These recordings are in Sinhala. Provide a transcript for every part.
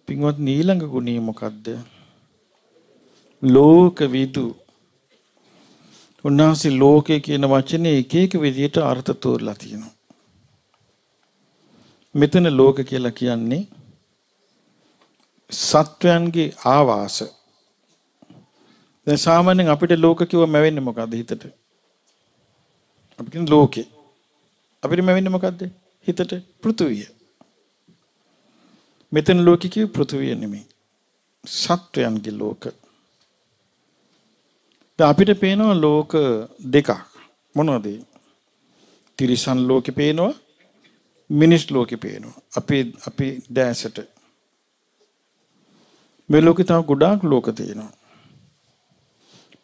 පින්වත් ඊළඟ ගුණය මොකද්ද? ලෝක විදු. උන්වහන්සේ ලෝකේ කියන වචනේ එක එක විදිහට අර්ථ තෝරලා තියෙනවා. මෙතන ලෝක කියලා කියන්නේ සත්වයන්ගේ ආවාස. දැන් සාමාන්‍යයෙන් අපිට ලෝක කිව්වම වෙන්නේ මොකද්ද හිතට? අපි කියන ලෝකේ. අපිට වෙන්නේ මොකද්ද හිතට? පෘථුවිය. මෙතන ලෝක කිව්ව පෘථුවිය නෙමෙයි. සත්වයන්ගේ ලෝක. දැන් අපිට පේනවා ලෝක දෙකක්. මොනවද? තිරිසන් ලෝකේ පේනවා, මිනිස් ලෝකේ පේනවා. අපි දැසට. මේ ලෝකේ තව ගොඩාක් ලෝක තියෙනවා.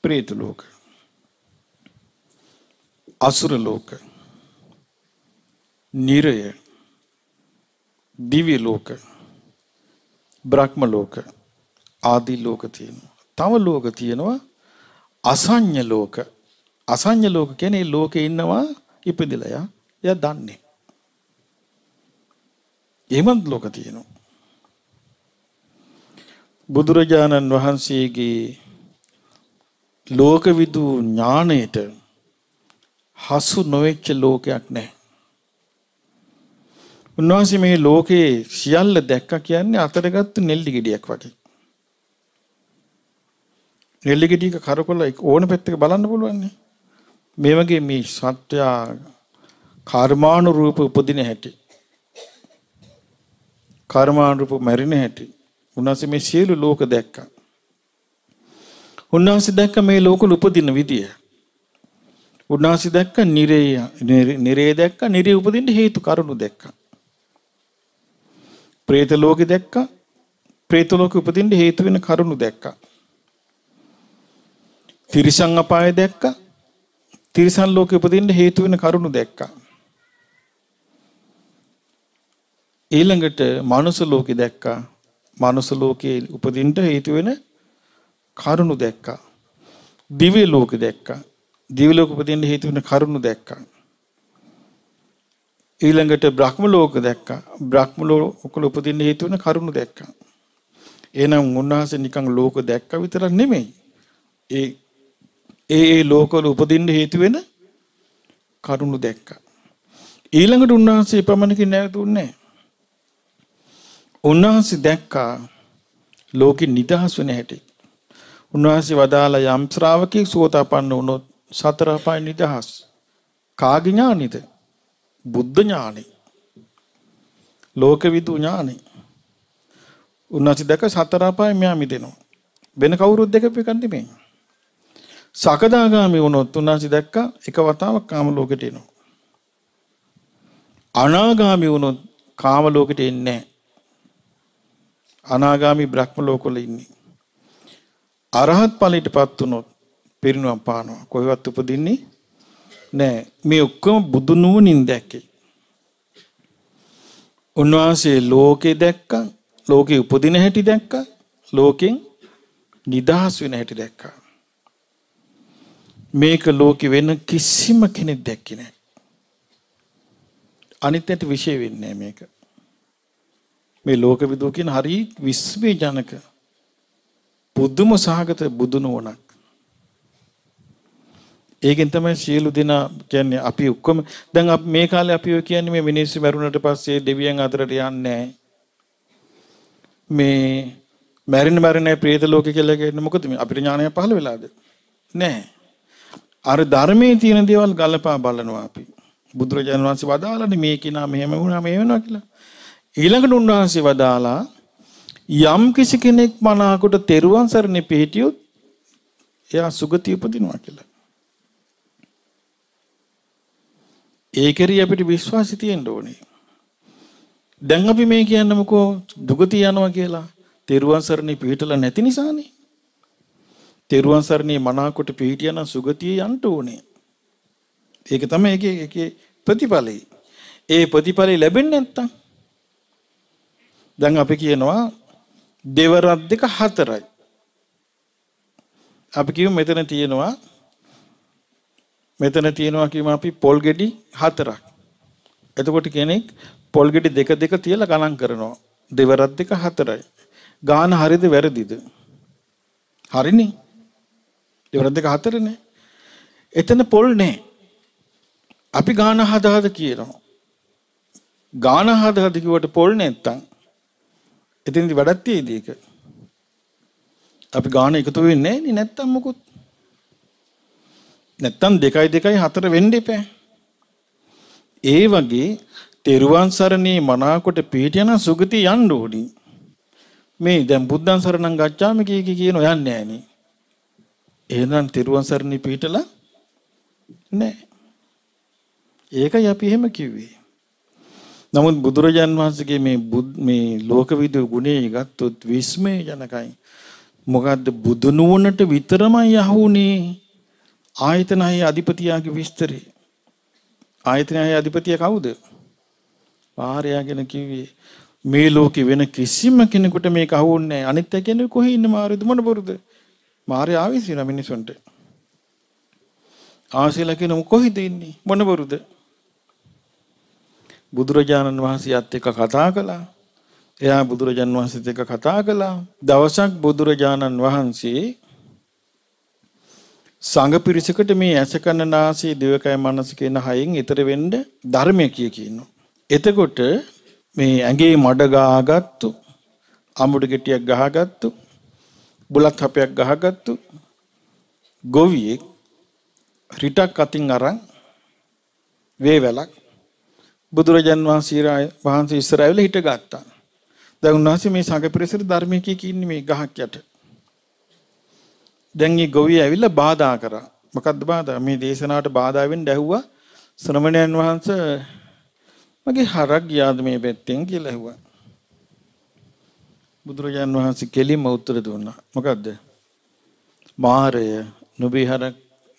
ප්‍රේත ලෝක, අසුර ලෝක, නිරය, දිව්‍ය ලෝක, බ්‍රහ්ම ලෝක ආදී ලෝක තියෙනවා. තව ලෝක තියෙනවා අසඤ්ඤ ලෝක. අසඤ්ඤ ලෝක කියන්නේ ලෝකේ ඉන්නවා ඉපදිලා යා දන්නේ. එහෙමත් ලෝක තියෙනවා. බුදුරජාණන් වහන්සේගේ ලෝකවිදු ඥාණයට හසු නොවෙච්ච ලෝකයක් නැහැ. උන්වහන්සේ මේ ලෝකේ සියල්ල දැක්ක කියන්නේ අතරගත්තු නෙල්ලි ගෙඩියක් වගේ. නෙල්ලි ගෙඩියක කරකොල ඕන පැත්තක බලන්න පුළුවන් නේ. මේ වගේ මේ සත්‍ය කර්මානුරූප උපදින හැටි. කර්මානුරූප මැරෙන හැටි. උන්වහන්සේ මේ සියලු ලෝක දැක්කා. උන්වහන්සේ දැක්ක මේ ලෝකවල උපදින විදිය. උන්වහන්සේ දැක්ක නිරේ දැක්ක නිරේ උපදින්න හේතු කරුණු දැක්කා. പ്രേත ලෝකෙ දැක්කා. പ്രേත ලෝකෙ උපදින්න හේතු වෙන කරුණු දැක්කා. තිරිසන් අපාය දැක්කා. තිරිසන් ලෝකෙ උපදින්න හේතු වෙන කරුණු දැක්කා. ඊළඟට මනුස්ස ලෝකෙ දැක්කා. මනුස්ස ලෝකේ උපදින්න හේතු වෙන කරුණු දැක්කා. දිව්‍ය ලෝකෙ දැක්කා. දිව්‍ය ලෝක උපදින්න හේතු වෙන කරුණු දැක්කා. ඊළඟට බ්‍රහ්ම ලෝක දැක්කා. බ්‍රහ්ම ලෝකවල උපදින්න හේතු වෙන කරුණු දැක්කා. එහෙනම් උන්වහන්සේ නිකන් ලෝක දැක්ක විතරක් නෙමෙයි. ඒ ලෝකවල උපදින්න හේතු වෙන කරුණු දැක්කා. ඊළඟට උන්වහන්සේ පමණකින් නැවතුන්නේ නැහැ. උන්වහන්සේ දැක්කා ලෝකෙ නිදහස් වෙන හැටි. උන්වහන්සේ වදාලා යම් ශ්‍රාවකෙක් සෝතාපන්න වුණොත් සතර අපාය නිදහස්. කාගේ ඥානෙද? බුද්ධ ඥානෙ. ලෝකවිදු ඥානෙ. උන්වහන්සේ දැක්ක සතර අපාය මෙයා මිදෙනවා. වෙන කවුරුත් දැකපු එකක් නෙමෙයි. සකදාගාමී වුණොත් උන්වහන්සේ දැක්ක එක වතාවක් කාම ලෝකෙට එනවා. අනාගාමී වුණොත් කාම ලෝකෙට එන්නේ නැහැ. අනාගාමී බ්‍රහ්ම ලෝකවල ඉන්නේ. අරහත් ඵලයටපත් වුණොත් පිරිනුවම් පානවා. කොහෙවත් උපදින්නේ නැහැ. මේ ඔක්කොම බුදු නුවණින් දැක්කේ. උන්වහන්සේ ලෝකේ දැක්කා. ලෝකේ උපදින හැටි දැක්කා. ලෝකෙන් නිදහස් වෙන හැටි දැක්කා. මේක ලෝකෙ වෙන කිසිම කෙනෙක් දැක්කේ නැහැ. අනිත්‍යයට විශේෂ වෙන්නේ මේක. මේ ලෝකවිදු කියන හරි විස්මයජනක බුදුම සහගත බුදු නුවණක්. ඒකෙන් තමයි සියලු දෙනා කියන්නේ අපි ඔක්කොම දැන් මේ කාලේ අපි ඔය කියන්නේ මේ මිනිස්සු මරුණට පස්සේ දෙවියන් අතරට යන්නේ නැහැ. මේ මැරෙන ප්‍රේත ලෝකෙ කියලා කියන්නේ මොකද මේ අපිට ඥානය පහළ වෙලාද? නැහැ. අර ධර්මයේ තියෙන දේවල් ගලපා බලනවා අපි. බුදුරජාණන් වහන්සේ වදාළනේ මේ කිනා මෙහෙම වුණා මේ වෙනවා කියලා. ඊළඟට උන්වහන්සේ වදාලා යම් කිසි කෙනෙක් මනාකොට තෙරුවන් සරණේ පිහිටියොත් එයා සුගතිය උපදිනවා කියලා. ඒකෙරි අපිට විශ්වාසය තියෙන්න ඕනේ. දැන් අපි මේ කියන්නේ මොකෝ දුගතිය යනවා කියලා. තෙරුවන් සරණේ පිහිටලා නැති නිසානේ. තෙරුවන් සරණේ මනාකොට පිහිටියා නම් සුගතිය යන්න ඕනේ. ඒක තමයි ඒකේ ප්‍රතිඵලය. ඒ ප්‍රතිඵලය ලැබෙන්නේ නැත්තම් දැන් අපි කියනවා දෙවරක් දෙක හතරයි. අපි කියමු මෙතන තියෙනවා කියමු අපි පොල් ගෙඩි හතරක්. එතකොට කෙනෙක් පොල් ගෙඩි දෙක තියලා ගණන් කරනවා. දෙවරක් දෙක හතරයි. ගාන හරිද වැරදිද? හරිනේ. ඉවර දෙක හතරනේ. එතන පොල් නෑ. අපි ගාන හදාද කියනවා. ගාන හදාද කිව්වට පොල් නැත්තම් එතනදි වැඩක් තියෙයිද ඒක? අපි ගාන එකතු වෙන්නේ නෑනේ නැත්තම් මොකොත්. නැත්තම් 2 2 4 වෙන්න එපා. ඒ වගේ තෙරුවන් සරණේ මනාකොට පිටියන සුගති යන්න ඕනි. මේ දැන් බුද්ධං සරණං ගච්ඡාමි කී කියන යන්නේ නෑනේ. එහෙනම් තෙරුවන් සරණේ පිටලා නෑ. ඒකයි අපි එහෙම කිව්වේ. නමුත් බුදුරජාන් වහන්සේගේ මේ ලෝකවිදු ගුණේ ගත්තොත් විස්මය ජනකයි. මොකද්ද බුදු නුවණට විතරමයි යහුනේ ආයතනයේ අධිපතියාගේ විස්තරේ. ආයතනයේ අධිපතිය කවුද? පාරයා ගැන කිව්වේ. මේ ලෝකේ වෙන කිසිම කෙනෙකුට මේක අහුන්නේ නැහැ. අනිත් කෙනෙක් කොහේ ඉන්න මාරුද මොන බොරුද? මාරයා ආවිසින මිනිසුන්ට. ආසිලා කියන කොහෙද ඉන්නේ මොන බොරුද? බුදුරජාණන් වහන්සේත් එක්ක කතා කළා. එයා බුදුරජාණන් වහන්සේත් එක්ක කතා කළා. දවසක් බුදුරජාණන් වහන්සේ සංඝ පිරිසකට මේ ඇස කන නාසය දිවකය මනස කියන හයෙන් ඊතර වෙන්න ධර්මය කියනවා. එතකොට මේ ඇඟේ මඩ ගහගත්තු, අමුඩ ගෙටියක් ගහගත්තු, බුලත් හපයක් ගහගත්තු ගොවියෙක් රිටක් අතින් අරන් වේවැලක් බුදුරජාන් වහන්සේ ඉස්සරහට හිට ගත්තා. දැන් උන්වහන්සේ මේ සංඝ පිරිසට ධර්මයේ කියන්නේ මේ ගහක් යට. දැන් මේ ගොවිය ඇවිල්ලා බාධා කරා. මොකද්ද බාධා? මේ දේශනාවට බාධා වෙන්න ඇහුවා ශ්‍රමණයන් වහන්සේ මගේ හරක් ගියාද මේ පැත්තෙන් කියලා ඇහුවා. බුදුරජාන් වහන්සේ කෙලින්ම උත්තර දුන්නා. මොකද්ද? මාරය නුඹේ හරක්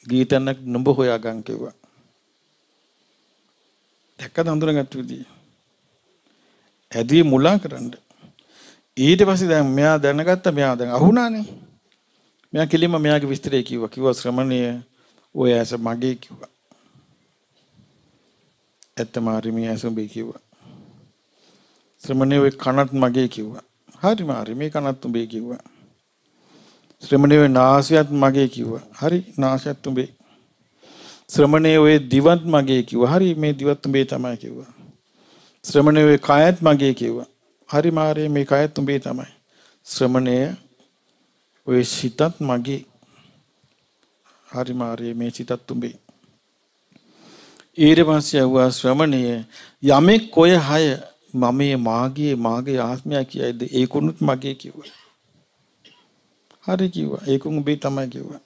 ගීතනක් නුඹ හොයාගන්න කිව්වා. දැක්කද හඳුනාගත්තු විදිය. ඇදී මුලා කරන්න. ඊට පස්සේ දැන් මෙයා දැනගත්තා මෙයා දැන් අහුණානේ. මෙයා කෙලින්ම මෙයාගේ විස්තරය කිව්වා. කිව්වා ශ්‍රමණීය ඔය ඇස මගේ කිව්වා. ඇත්තම හරි මේ ඇස උඹේ කිව්වා. ශ්‍රමණීය ඔය කනත් මගේ කිව්වා. හරිම හරි මේ කනත් උඹේ කිව්වා. ශ්‍රමණීය ඔය නාසයත් මගේ කිව්වා. හරි නාසයත් උඹේ. ශ්‍රමණීය ඔය දිවත් මගේ කිව්වා. හරි මේ දිවත් උඹේ තමයි කිව්වා. ශ්‍රමණීය ඔය කයත් මගේ කිව්වා. හරි මාරේ මේ කයත් උඹේ තමයි. ශ්‍රමණීය ඔය සිතත් මගේ. හරි මාරේ මේ සිතත් උඹේ. ඊට පස්සේ ආවා ශ්‍රමණීය යමෙක් ඔය හය මමයේ මාගේ ආත්මය කියයිද ඒකුණුත් මගේ කිව්වා. හරි කිව්වා. ඒකුන් උඹේ තමයි කිව්වා.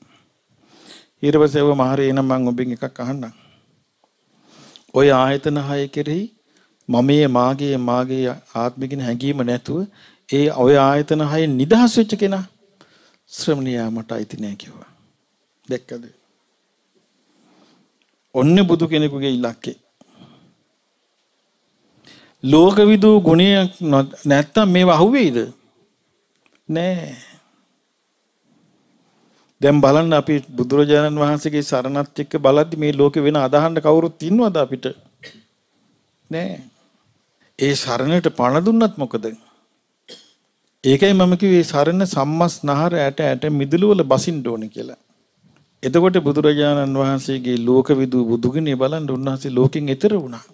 ඊට පස්සේ ආවා මහරේ එනම් මම ඔබෙන් එකක් අහන්නම්. ඔය ආයතන හය කෙරෙහි මමයේ මාගේ ආත්මිකින් හැඟීම නැතුව ඒ ඔය ආයතන හයෙන් නිදහස් වෙච්ච කෙනා ශ්‍රමණියා මට අයිති නෑ කිව්වා. දැක්කද? ඔන්න බුදු කෙනෙකුගේ ඉලක්කය. ලෝකවිදු ගුණයක් නැත්තම් මේව අහුවේද? නෑ. දැන් බලන්න අපි බුදුරජාණන් වහන්සේගේ සරණත් එක්ක බලද්දි මේ ලෝකේ වෙන අදහන්න කවුරුත් ඉන්නවද අපිට? නෑ. ඒ සරණට පණ දුන්නත් මොකද? ඒකයි මම කිව්වේ සරණ සම්මස්නහර ඇට මිදුළු වල බසින්න ඕනේ කියලා. එතකොට බුදුරජාණන් වහන්සේගේ ලෝකවිදු බුදුගුණේ බලන්න උන්වහන්සේ ලෝකෙන් එතර වුණා.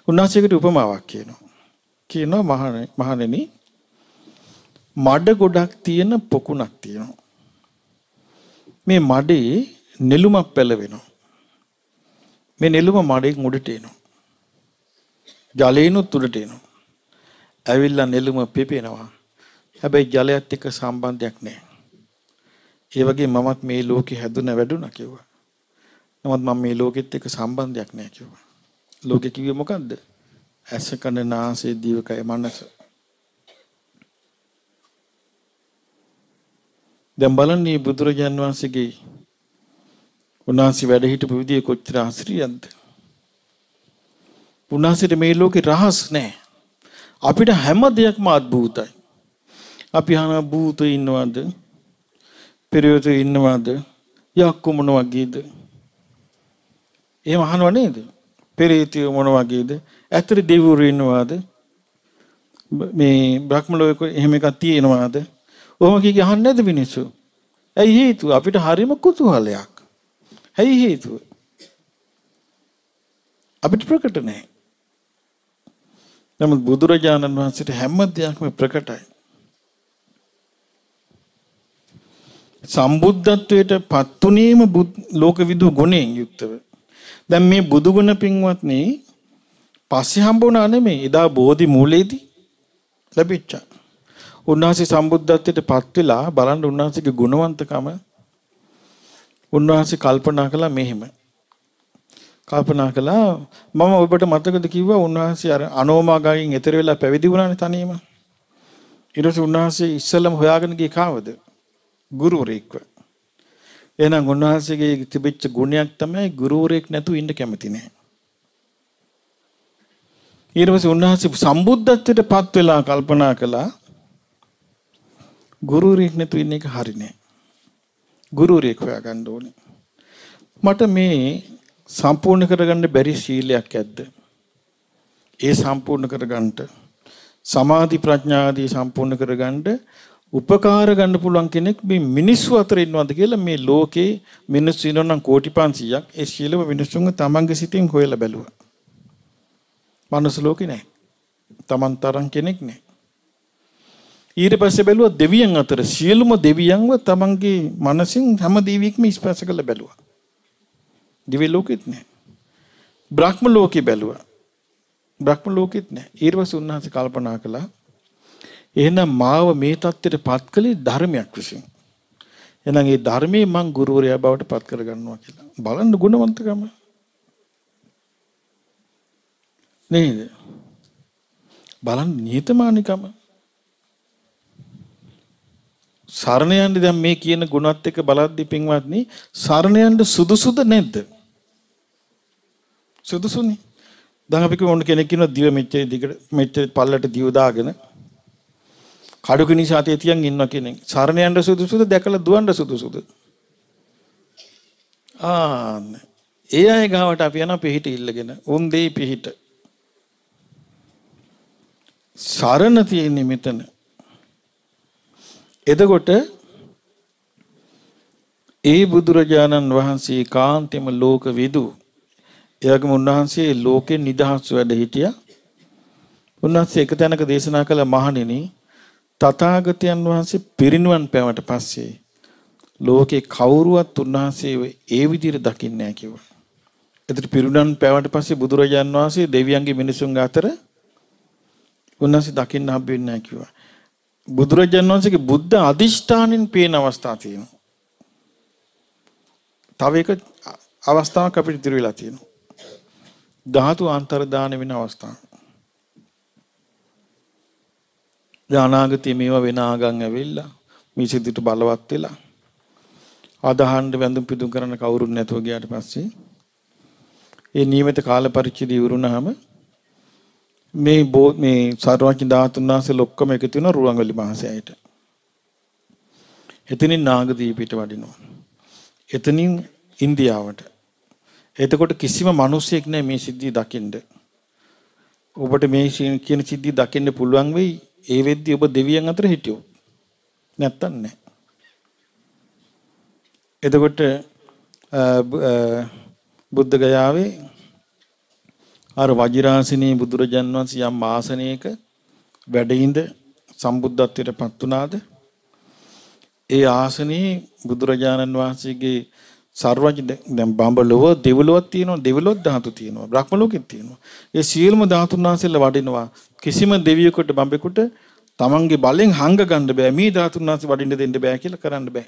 උන්වහන්සේකට උපමාවක් කියනවා. කියනවා මහණෙනි මඩ ගොඩක් තියෙන පොකුණක් තියෙනවා. මේ මඩේ නෙළුමක් පැලවෙනවා. මේ නෙළුම මඩෙන් උඩට එනවා. ජලයෙන්ුත් උඩට එනවා. ඇවිල්ලා නෙළුම පිපෙනවා. හැබැයි ජලයත් එක්ක සම්බන්ධයක් නැහැ. ඒ වගේ මමත් මේ ලෝකේ හැදුන වැඩුණා කිව්වා. නමුත් මම මේ ලෝකෙත් එක්ක සම්බන්ධයක් නැහැ කිව්වා. ලෝකේ කිව්වේ මොකද්ද? ඇස කන නාසය දිවකය මනස. දැන් බලන්න මේ බුදුරජාන් වහන්සේගේ උන්වහන්සේ වැඩ හිටපු විදිය කොච්චර ආශ්‍රියක්ද? උන්වහන්සේට මේ ලෝකේ රහස් නැහැ. අපිට හැම දෙයක්ම අද්භූතයි. අපි අහන භූතෝ ඉන්නවද? පෙරයෝතෝ ඉන්නවද? යක්කු මොන වගේද? එහෙම අහනව නේද? පෙරේතයෝ මොන වගේද? ඇත්තට දෙවිවරු ඉන්නවද? මේ බ්‍රහ්ම ලෝකෙ එහෙම එකක් තියෙනවාද? ඔහොම කී අහන්නේ නැද්ද මිනිස්සු? ඇයි හේතුව? අපිට හරිම කුතුහලයක්. ඇයි හේතුව? අපිට ප්‍රකට නැහැ. නමුත් බුදුරජාණන් වහන්සේට හැම දෙයක්ම ප්‍රකටයි. සම්බුද්ධත්වයට පත්ුනේම ලෝකවිදු ගුණයෙන් යුක්තව. දැන් මේ බුදු ගුණ පින්වත්නි පස්සේ හම්බුණා නෙමෙයි. එදා බෝධි මූලයේදී ලැබිච්චා. උන්වහන්සේ සම්බුද්ධත්වයට පත් වෙලා බලන්න උන්වහන්සේගේ ගුණවන්තකම උන්වහන්සේ කල්පනා කළා මෙහෙම. කල්පනා කළා මම ඔබට මතකද කිව්වා උන්වහන්සේ අර අනෝමාගයෙන් එතර වෙලා පැවිදි වුණානේ තනියම. ඊට පස්සේ උන්වහන්සේ ඉස්සෙල්ලම හොයාගෙන ගියේ කාවද? ගුරුවරයෙක්ව. එහෙනම් උන්වහන්සේගේ තිබිච්ච ගුණයක් තමයි ගුරුවරයෙක් නැතුව ඉන්න කැමති නැහැ. ඊට පස්සේ උන්වහන්සේ සම්බුද්ධත්වයට පත් වෙලා කල්පනා කළා ගුරුවරයෙක් නැතුව ඉන්න එක හරි නෑ. ගුරුවරයෙක් හොයාගන්න ඕනේ. මට මේ සම්පූර්ණ කරගන්න බැරි සීලයක් ඇද්ද? ඒ සම්පූර්ණ කරගන්න සමාධි ප්‍රඥා ආදී සම්පූර්ණ කරගන්න උපකාර ගන්න පුළුවන් කෙනෙක් මේ මිනිස්සු අතර ඉන්නවද කියලා මේ ලෝකේ මිනිස්සු ඉන්නවනම් කෝටි 500ක් ඒ සියලුම මිනිස්සුන්ගේ තමන්ගේ සිතින් හොයලා බැලුවා. මනුස්ස ලෝකේ නැහැ. තමන් තරම් කෙනෙක් නැහැ. ඊට පස්සේ බැලුවා දෙවියන් අතර සියලුම දෙවියන්ව තමන්ගේ මනසින් හැම දෙවියෙක්ම ස්පර්ශ කරලා බැලුවා. දිව්‍ය ලෝකෙත් නැහැ. බ්‍රහ්ම ලෝකේ බැලුවා. බ්‍රහ්ම ලෝකෙත් නැහැ. ඊට පස්සේ උන්වහන්සේ කල්පනා කළා එහෙනම් මාව මේ தත්ත්වයට පත් කළේ ධර්මයක් විසින්. එහෙනම් ඒ ධර්මයේ මං ගුරුවරයා බවට පත් කරගන්නවා කියලා. බලන්න ගුණවන්තකම. නේද? බලන්න නිහතමානීකම. සරණ යන්න දැන් මේ කියන ගුණත් එක්ක බලද්දි පින්වත්නි සරණ යන්න සුදුසුද නැද්ද? සුදුසුනේ. දැන් අපි කොහොමද කෙනෙක් කියනවා දිව මෙච්චර දිගට මෙච්චර පල්ලට දිව දාගෙන කඩුක නිසා තියන් ඉන්නවා කෙනෙක්. සරණ යන්න සුදුසුද දැකලා දුවන්න සුදුසුද? ඒ අය ගාවට අපි යන පිහිට ඉල්ලගෙන උන් දෙයි පිහිට. සරණ තියෙන්නේ මෙතන. එතකොට ඒ බුදුරජාණන් වහන්සේ කාන්තෙම ලෝක විදු. එයාගම උන්වහන්සේ ලෝකෙන් නිදහස් වැඩ හිටියා. උන්වහන්සේ එක තැනක දේශනා කළ මහණෙනි තථාගතයන් වහන්සේ පිරිනුවන් පෑවට පස්සේ ලෝකේ කවුරුවත් උන්වහන්සේ ඒ විදිහට දකින්නේ නැහැ කිව්වා. ඒතර පිරිනුවන් පෑවට පස්සේ බුදුරජාණන් වහන්සේ දෙවියන්ගේ මිනිසුන් අතර උන්වහන්සේ දකින්න හම්බෙන්නේ නැහැ කිව්වා. බුදුරජාණන් වහන්සේගේ බුද්ධ අධිෂ්ඨානෙන් පේන අවස්ථා තියෙනවා. තව එක අවස්ථාවක් අපිට ඉතිරි වෙලා තියෙනවා. ධාතු අන්තර්දාන වෙන අවස්ථාව. අනාගතයේ මේවා වෙන ආගම් ඇවිල්ලා මිසිදිට බලවත් වෙලා අදහන්න වැඳුම් පිදුම් කරන්න කවුරුත් නැතුව ගියාට පස්සේ ඒ නියමිත කාල පරිච්ඡේදය ඉවරුනහම මේ සර්වඥ ධාතුන් වහන්සේලා ඔක්කොම එකතු වෙන රුවන්වැලි මහසෑයට. එතනින් නාගදීපයට වඩිනවා. එතනින් ඉන්දියාවට. එතකොට කිසිම මිනිසෙක් නැහැ මේ සිද්ධිය දකින්න. ඔබට මේ කියන සිද්ධිය දකින්න පුළුවන් වෙයි. ඒ වෙද්දි ඔබ දෙවියන් අතර හිටියෝ. නැත්තම් නැහැ. එතකොට බුද්ධ ගයාවේ අර වජිරාසනයේ බුදුරජාන් වහන්සේ යම් ආසනයක වැඩ ඉඳ සම්බුද්ධත්වයට පත් වුණාද ඒ ආසනයේ බුදුරජාණන් වහන්සේගේ සර්වඥ දැන් බඹලොව දෙව්ලොවක් තියෙනවා දෙව්ලොවක් ධාතු තියෙනවා බ්‍රහ්ම ලෝකෙත් තියෙනවා ඒ සියලුම ධාතුන් වහන්සේලා වඩිනවා කිසිම දෙවියෙකුට බඹෙකුට තමන්ගේ බලෙන් හංග ගන්න බෑ මේ ධාතුන් වහන්සේ වඩින්න දෙන්න බෑ කියලා කරන්න බෑ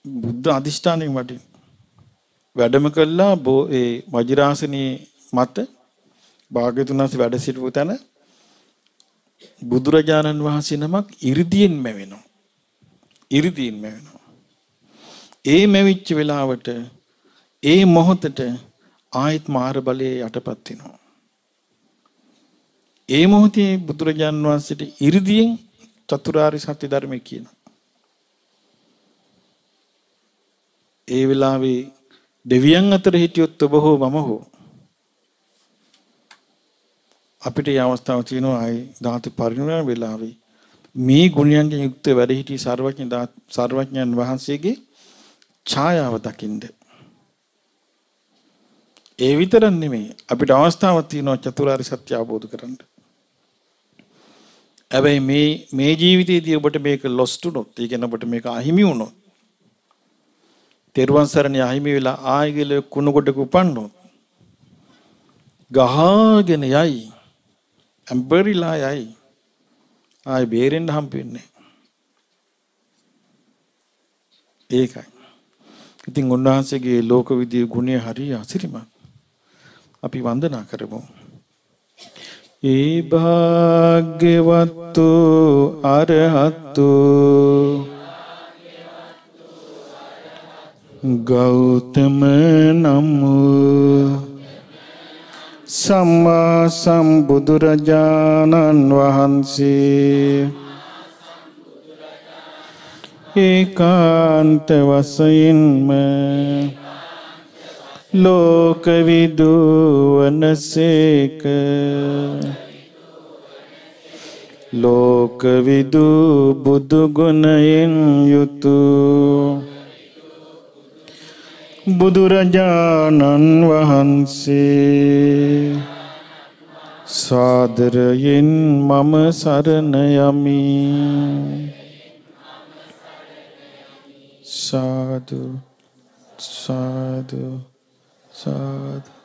බුද්ධ අධිෂ්ඨානයෙන් වඩින්න වැඩම කළා ඒ වජිරාසනයේ මත භාග්‍යවතුන් වහන්සේ වැඩ සිටපු තැන බුදුරජාණන් වහන්සේ නමක් 이르දියෙන් මැවෙනවා. 이르දියෙන් මැවෙනවා. ඒ මැවිච්ච වෙලාවට ඒ මොහොතට ආයත් මාර බලයේ යටපත් වෙනවා. ඒ මොහොතේ බුදුරජාණන් වහන්සේට 이르දියෙන් චතුරාර්ය සත්‍ය ධර්මය කියනවා. ඒ වෙලාවේ දෙවියන් අතර හිටියොත් ඔබ හෝ මම හෝ අපිට මේ අවස්ථාව තියෙනවා ආයි ධාතු පරිණිරවාණය වෙලාවේ මේ ගුණයන්ගෙන් යුක්ත වැඩ සිටි සර්වඥයන් වහන්සේගේ ඡායාව දකින්න. ඒ විතරක් නෙමෙයි අපිට අවස්ථාවක් තියෙනවා චතුරාර්ය සත්‍ය අවබෝධ කරගන්න. හැබැයි මේ ජීවිතයේදී ඔබට මේක ලොස්ට් වුණොත්, ඒ කියන්නේ ඔබට මේක අහිමි වුණොත්, තෙරුවන් සරණේ අහිමි වෙලා ආයෙගල කුණු කොටක උපන්නොත් ගහගෙන යයි, අම්බරිලා යයි, ආයෙ බේරෙන්න හම්බෙන්නේ. ඒකයි. ඉතින් උන්වහන්සේගේ ලෝක විද්‍ය ගුණය හරිය අසිරිමත්. අපි වන්දනා කරමු. ඒ භාග්‍යවත්තු අරහත්තු ගෞතම නමෝ සම්මා සම්බුදුරජාණන් වහන්සේ ඒකාන්ත වශයෙන්ම ලෝකවිදු වනසේක ලෝකවිදු බුදු ගුණයෙන් යුතු බුදුරජාණන් වහන්සේ සාදරයෙන් මම සරණ යමි. සාදු සාදු සාදු